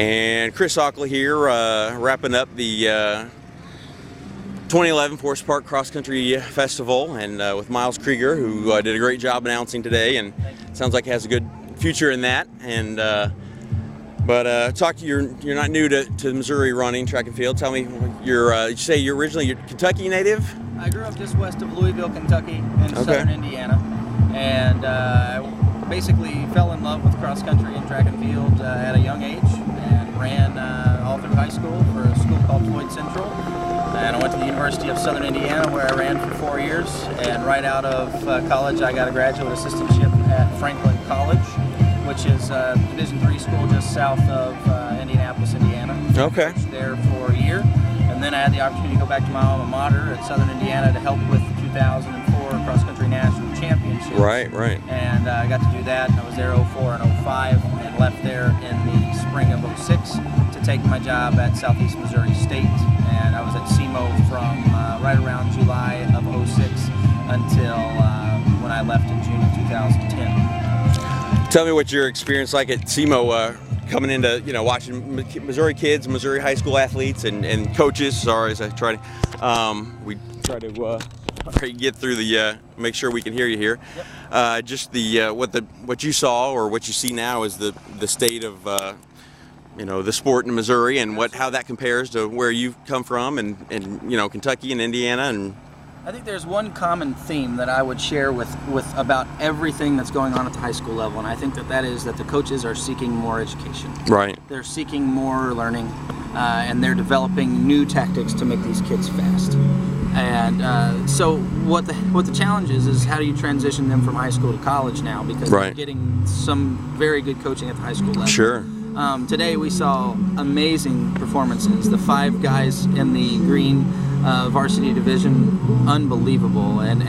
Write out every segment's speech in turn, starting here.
And Chris Ockley here, wrapping up the 2011 Forest Park Cross Country Festival, and with Miles Krieger, who did a great job announcing today, and sounds like he has a good future in that. And talk to you. You're not new to Missouri running track and field. Tell me, you say you're originally Kentucky native? I grew up just west of Louisville, Kentucky, in southern Indiana, and I basically fell in love with cross country and track and field at a young age, and ran all through high school for a school called Floyd Central. And I went to the University of Southern Indiana, where I ran for 4 years. And right out of college, I got a graduate assistantship at Franklin College, which is a Division III school just south of Indianapolis, Indiana. Okay. I was there for a year, and then I had the opportunity to go back to my alma mater at Southern Indiana to help with the 2004 Cross Country National Championships. Right. And I got to do that. I was there 04 and 05, and left there in the spring of 06 to take my job at Southeast Missouri State. And I was at SEMO from right around July of 06 until when I left in June of 2010. Tell me what your experience like at SEMO, coming into, watching Missouri kids, Missouri high school athletes, and coaches. Sorry, as I try to, we try to get through the, make sure we can hear you here. Yep. Just the what you saw or what you see now is the state of the sport in Missouri, and how that compares to where you've come from, and Kentucky and Indiana. And I think there's one common theme that I would share with about everything that's going on at the high school level, and I think that is that the coaches are seeking more education. Right. They're seeking more learning, and they're developing new tactics to make these kids fast. And so what the challenge is how do you transition them from high school to college now, because they're getting some very good coaching at the high school level. Sure. Today we saw amazing performances. The 5 guys in the green varsity division, unbelievable. And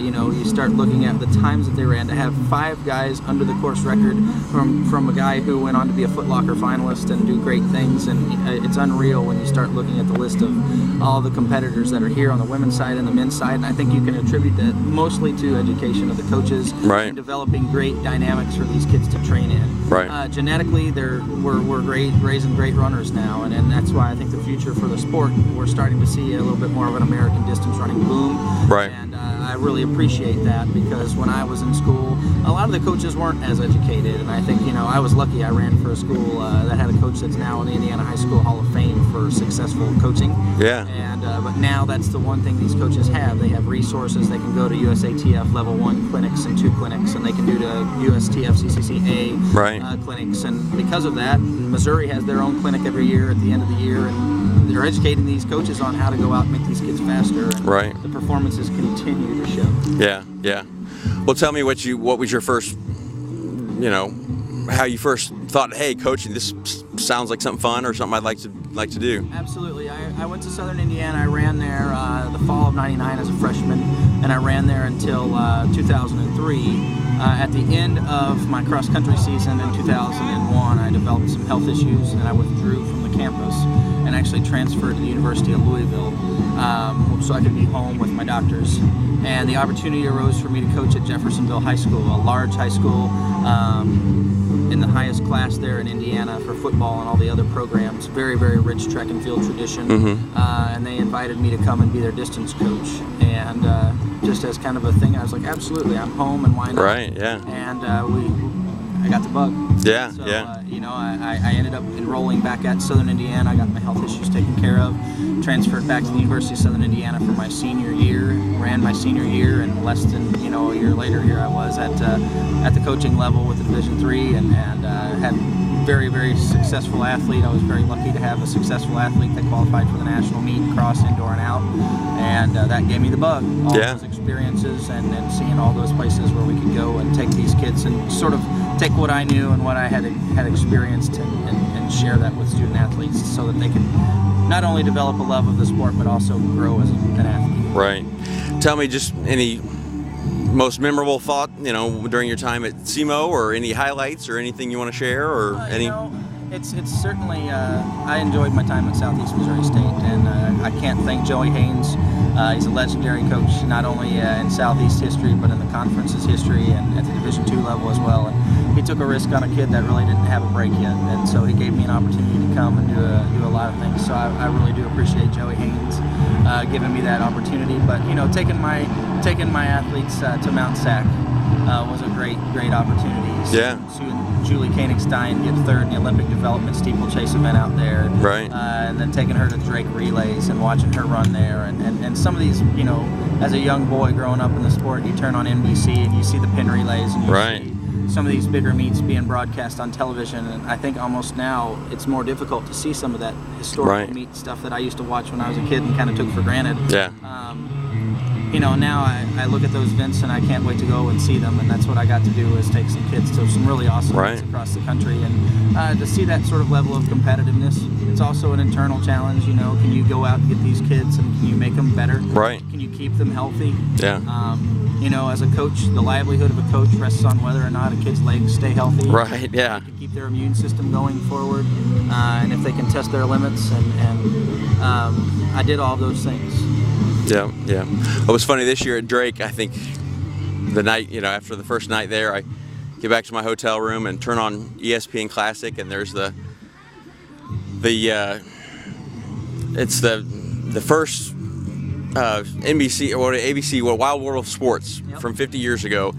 you start looking at the times that they ran. To have 5 guys under the course record from a guy who went on to be a Foot Locker finalist and do great things, and it's unreal when you start looking at the list of all the competitors that are here on the women's side and the men's side. And I think you can attribute that mostly to education of the coaches, and developing great dynamics for these kids to train in. Right. Genetically, we're raising great runners now, and that's why I think the future for the sport, we're starting to see a little bit more of an American distance running boom. Right. And I really appreciate that, because when I was in school, a lot of the coaches weren't as educated, and I think I was lucky. I ran for a school that had a coach that's now in the Indiana High School Hall of Fame for successful coaching. Yeah. And but now that's the one thing these coaches have. They have resources. They can go to USATF Level 1 clinics and 2 clinics, and they can do to USTF CCCA clinics. And because of that, Missouri has their own clinic every year at the end of the year, and they're educating these coaches on how to go out and make these kids faster. And the performances continue to show. Yeah. Well, tell me what was your first, how you first thought, hey, coaching, this sounds like something fun or something I'd like to do. Absolutely. I went to Southern Indiana. I ran there the fall of '99 as a freshman, and I ran there until 2003. At the end of my cross-country season in 2001, I developed some health issues, and I withdrew from the campus and actually transferred to the University of Louisville so I could be home with my doctors. And the opportunity arose for me to coach at Jeffersonville High School, a large high school in the highest class there in Indiana for football and all the other programs. Very, very rich track and field tradition. And they invited me to come and be their distance coach. And just as kind of a thing, I was like, absolutely, I'm home, and why not? Right, yeah. And I got the bug. Yeah, so, yeah. I ended up enrolling back at Southern Indiana. I got my health issues taken care of. Transferred back to the University of Southern Indiana for my senior year. Ran my senior year, and less than a year later, here I was at the coaching level with the Division III, and had very, very successful athlete. I was very lucky to have a successful athlete that qualified for the national meet, cross, indoor, and out, and that gave me the bug. All those experiences and seeing all those places where we could go and take these kids and sort of take what I knew and what I had experienced and share that with student athletes, so that they can not only develop a love of the sport but also grow as an athlete. Right. Tell me just any most memorable thought, during your time at SEMO, or any highlights or anything you want to share, or any? It's certainly, I enjoyed my time at Southeast Missouri State, and I can't thank Joey Haynes. He's a legendary coach, not only in Southeast history, but in the conference's history and at the Division II level as well. And he took a risk on a kid that really didn't have a break yet, and so he gave me an opportunity to come and do a lot of things. So I really do appreciate Joey Haynes giving me that opportunity. But taking my athletes to Mount Sac was a great opportunity. Yeah. Seeing Julie Koenigstein get third in the Olympic development steeplechase event out there, right? And then taking her to Drake relays and watching her run there, and some of these, as a young boy growing up in the sport, you turn on NBC and you see the pin relays, and you see some of these bigger meets being broadcast on television, and I think almost now it's more difficult to see some of that historical meet stuff that I used to watch when I was a kid and kind of took for granted. Yeah. Now I look at those events and I can't wait to go and see them, and that's what I got to do, is take some kids to some really awesome events across the country, and to see that sort of level of competitiveness. It's also an internal challenge. Can you go out and get these kids, and can you make them better? Right. Can you keep them healthy? Yeah. As a coach, the livelihood of a coach rests on whether or not a kid's legs stay healthy. Right. Yeah. To keep their immune system going forward, and if they can test their limits, and I did all those things. Yeah, yeah. It was funny this year at Drake. I think the night, after the first night there, I get back to my hotel room and turn on ESPN Classic, and there's it's the first NBC or ABC Wild World of Sports from 50 years ago,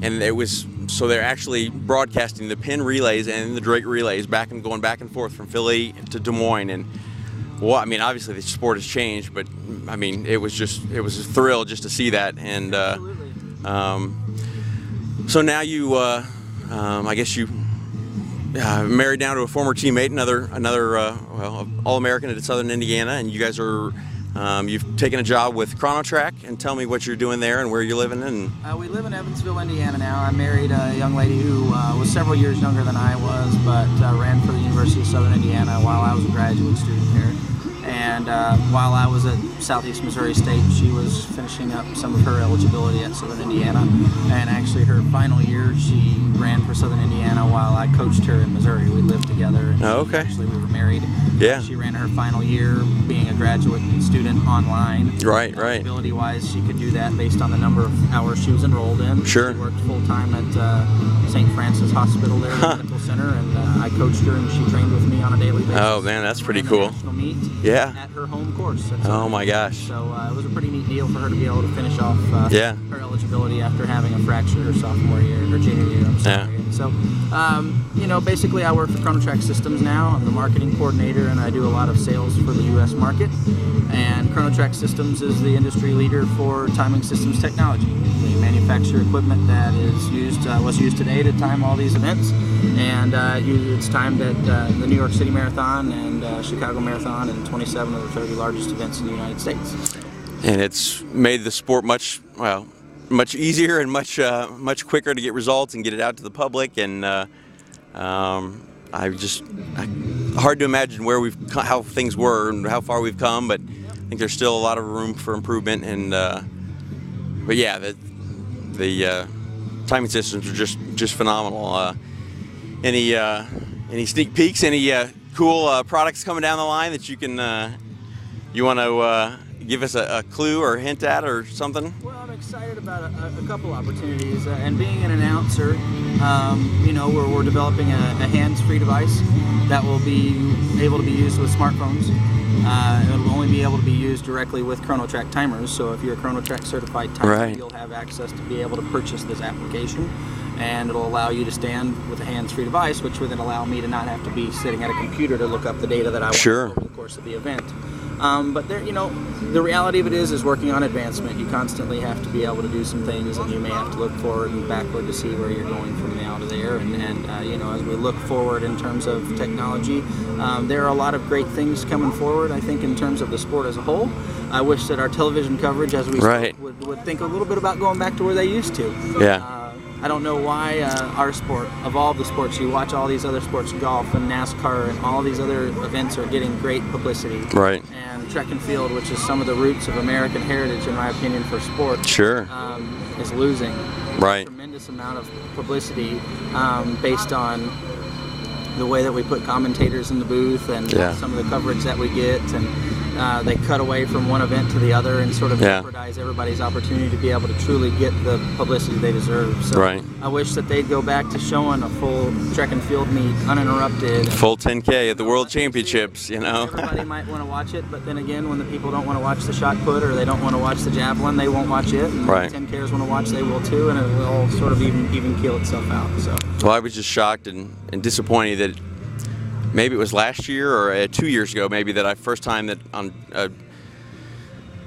and so they're actually broadcasting the pin relays and the Drake relays going back and forth from Philly to Des Moines. And obviously the sport has changed, but it was a thrill just to see that. And so now you, I guess you married now to a former teammate, another All-American at Southern Indiana, and you guys are you've taken a job with Chrono Trak. And tell me what you're doing there and where you're living. And we live in Evansville, Indiana now. I married a young lady who was several years younger than I was, but ran for the University of Southern Indiana while I was a graduate student there. And while I was at Southeast Missouri State, she was finishing up some of her eligibility at Southern Indiana. And actually her final year, she ran for Southern Indiana while I coached her in Missouri. We lived together. And actually, we were married. Yeah. She ran her final year being a graduate student online. Right. Eligibility-wise, she could do that based on the number of hours she was enrolled in. Sure. She worked full-time at St. Francis Hospital there, the medical center, and I coached her, and she trained with me on a daily basis. Oh, man, that's pretty cool. National meet at her home course. Oh, my gosh. So it was a pretty neat deal for her to be able to finish off her eligibility after having a fracture her sophomore year, her junior year, I'm sorry. Yeah. And so, basically I work for Chrono Trak Systems now. I'm the marketing coordinator, and I do a lot of sales for the U.S. market. And Chrono Trak Systems is the industry leader for timing systems technology. We manufacture equipment that is was used today to time all these events, and it's timed at the New York City Marathon and Chicago Marathon, and 27 of the 30 largest events in the United States. And it's made the sport much easier and much quicker to get results and get it out to the public. And hard to imagine how things were and how far we've come, but I think there's still a lot of room for improvement. And but yeah, the timing systems are just phenomenal. Any sneak peeks? Any cool products coming down the line that you want to give us a clue or a hint at or something? Well, I'm excited about a couple opportunities, and being an announcer, we're developing a hands-free device that will be able to be used with smartphones. It will only be able to be used directly with Chrono Trak timers, so if you're a Chrono Trak certified timer, you'll have access to be able to purchase this application, and it'll allow you to stand with a hands-free device, which would then allow me to not have to be sitting at a computer to look up the data that I want over the course of the event. But there, the reality of it is working on advancement. You constantly have to be able to do some things, and you may have to look forward and backward to see where you're going from now to there. And as we look forward in terms of technology, there are a lot of great things coming forward, I think, in terms of the sport as a whole. I wish that our television coverage, as we spoke, would think a little bit about going back to where they used to. Yeah. I don't know why our sport, of all the sports, you watch all these other sports, golf and NASCAR and all these other events are getting great publicity. Right. And track and field, which is some of the roots of American heritage, in my opinion, for sport, is losing a tremendous amount of publicity based on the way that we put commentators in the booth and some of the coverage that we get. And they cut away from one event to the other and sort of Yeah. jeopardize everybody's opportunity to be able to truly get the publicity they deserve. So Right. I wish that they'd go back to showing a full track and field meet uninterrupted. Full 10K at the World Championships, you know. Everybody might want to watch it, but then again, when the people don't want to watch the shot put or they don't want to watch the javelin, they won't watch it. And Right. 10Kers want to watch, they will too, and it will all sort of even keel itself out. So. Well, I was just shocked and disappointed that maybe it was last year or 2 years ago, maybe that first time that on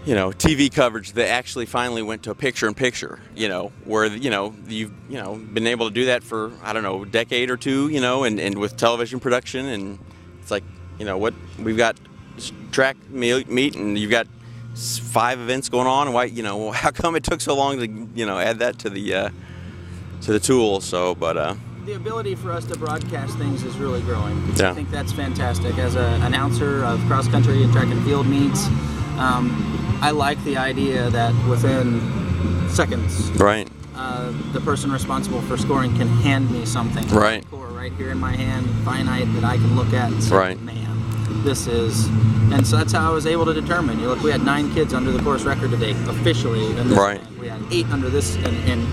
TV coverage they actually finally went to a picture-in-picture. Where you've been able to do that for I don't know a decade or two. And with television production, and it's like what we've got this track meet and you've got 5 events going on. And why how come it took so long to add that to the tool? So, but. The ability for us to broadcast things is really growing. Yeah. I think that's fantastic. As an announcer of cross country and track and field meets, I like the idea that within seconds, Right. The person responsible for scoring can hand me something. Right. Score right here in my hand, finite, that I can look at and say, Right. man, this is. And so that's how I was able to determine. You look, we had 9 kids under the course record today, officially. In this Right. event. We had 8 under this, and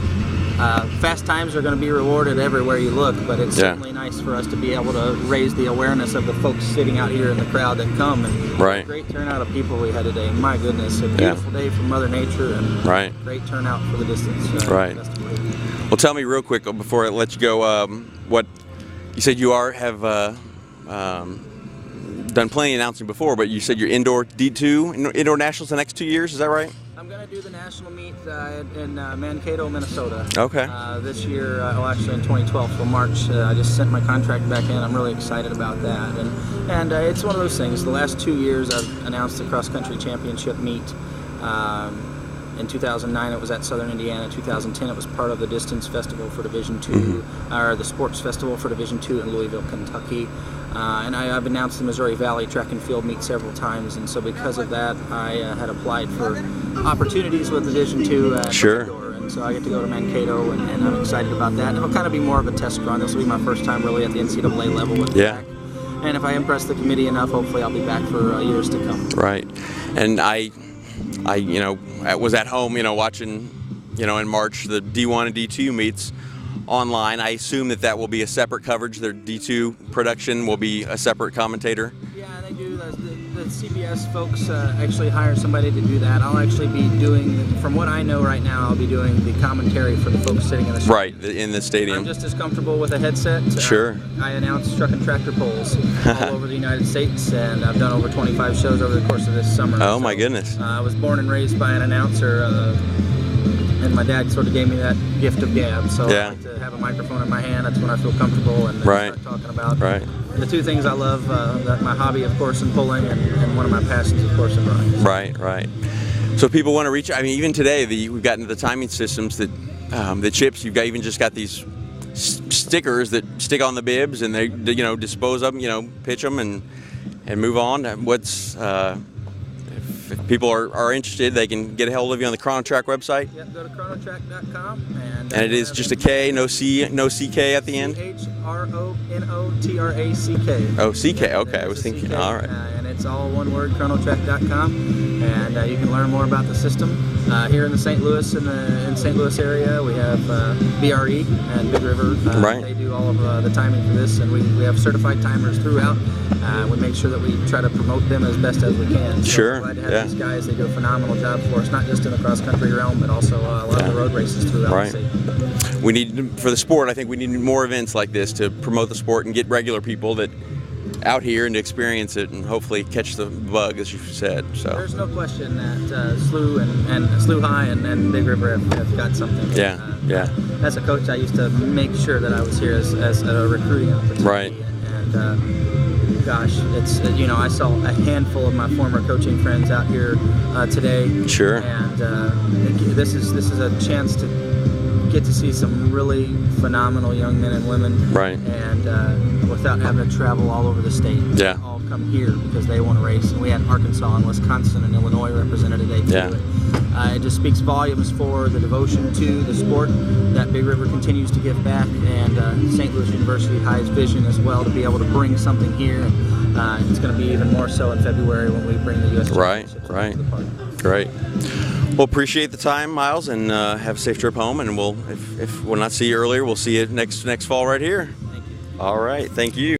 fast times are going to be rewarded everywhere you look, but it's certainly nice for us to be able to raise the awareness of the folks sitting out here in the crowd that come. And Right. great turnout of people we had today. My goodness, a beautiful day for Mother Nature, and Right. great turnout for the distance. Right. festival. Well, tell me real quick before I let you go, what you said you have done plenty of announcing before, but you said you're indoor D2, indoor nationals the next 2 years. Is that right? I'm going to do the national meet in Mankato, Minnesota. Okay. This year, actually in 2012 for March, I just sent my contract back in. I'm really excited about that, and it's one of those things. The last 2 years, I've announced the cross country championship meet. In 2009, it was at Southern Indiana. In 2010, it was part of the Distance Festival for Division II, or the Sports Festival for Division II in Louisville, Kentucky. And I've announced the Missouri Valley Track and Field meet several times, and so because of that, I had applied for opportunities with Division II at Krieger, and so I get to go to Mankato, and I'm excited about that. And it'll kind of be more of a test run. This will be my first time really at the NCAA level with the track. And if I impress the committee enough, hopefully I'll be back for years to come. Right. And I was at home, watching, in March the D1 and D2 meets online. I assume that will be a separate coverage. Their D2 production will be a separate commentator. Yeah, they do. The CBS folks actually hire somebody to do that. I'll actually be doing, from what I know right now, I'll be doing the commentary for the folks sitting in the stadium. Right, in the stadium. I'm just as comfortable with a headset. Sure. I announce truck and tractor polls all over the United States, and I've done over 25 shows over the course of this summer. Oh, my goodness. I was born and raised by an announcer, and my dad sort of gave me that gift of gab. So I like to have a microphone in my hand. That's when I feel comfortable and start talking about the 2 things I love, my hobby, of course, in pulling, and one of my passions, of course, in running. Right. So if people want to reach, even today we've gotten to the timing systems that the chips. You've just got these stickers that stick on the bibs, and they dispose of them, pitch them, and move on. If people are interested, they can get a hold of you on the Chrono Trak website. Yep, go to chronotrak.com. And it is just a K, no C, no CK at the end? CHRONOTRACK. Oh, CK, okay, I was thinking, all right. And it's all one word, chronotrak.com. And you can learn more about the system. Here in the St. Louis, in St. Louis area, we have BRE and Big River. They do all of the timing for this, and we have certified timers throughout. We make sure that we try to promote them as best as we can. So sure. Glad to have these guys. They do a phenomenal job for us, not just in the cross-country realm, but also a lot of the road races throughout the state. We need, for the sport, I think we need more events like this to promote the sport and get regular people that out here and to experience it and hopefully catch the bug, as you said. So there's no question that SLU High and Big River have got something. As a coach, I used to make sure that I was here as a recruiting opportunity. Right. And gosh, it's I saw a handful of my former coaching friends out here today. Sure. And this is a chance to get to see some really phenomenal young men and women. Right. And without having to travel all over the state. Yeah. All come here because they want to race. And we had Arkansas and Wisconsin and Illinois represented today too. Yeah. It just speaks volumes for the devotion to the sport that Big River continues to give back, and St. Louis University High's vision as well to be able to bring something here. It's going to be even more so in February when we bring the U.S. Right, Championships right. to the park. Great. Well, appreciate the time, Miles, and have a safe trip home. And we'll, if we'll not see you earlier, we'll see you next fall right here. Thank you. All right. Thank you.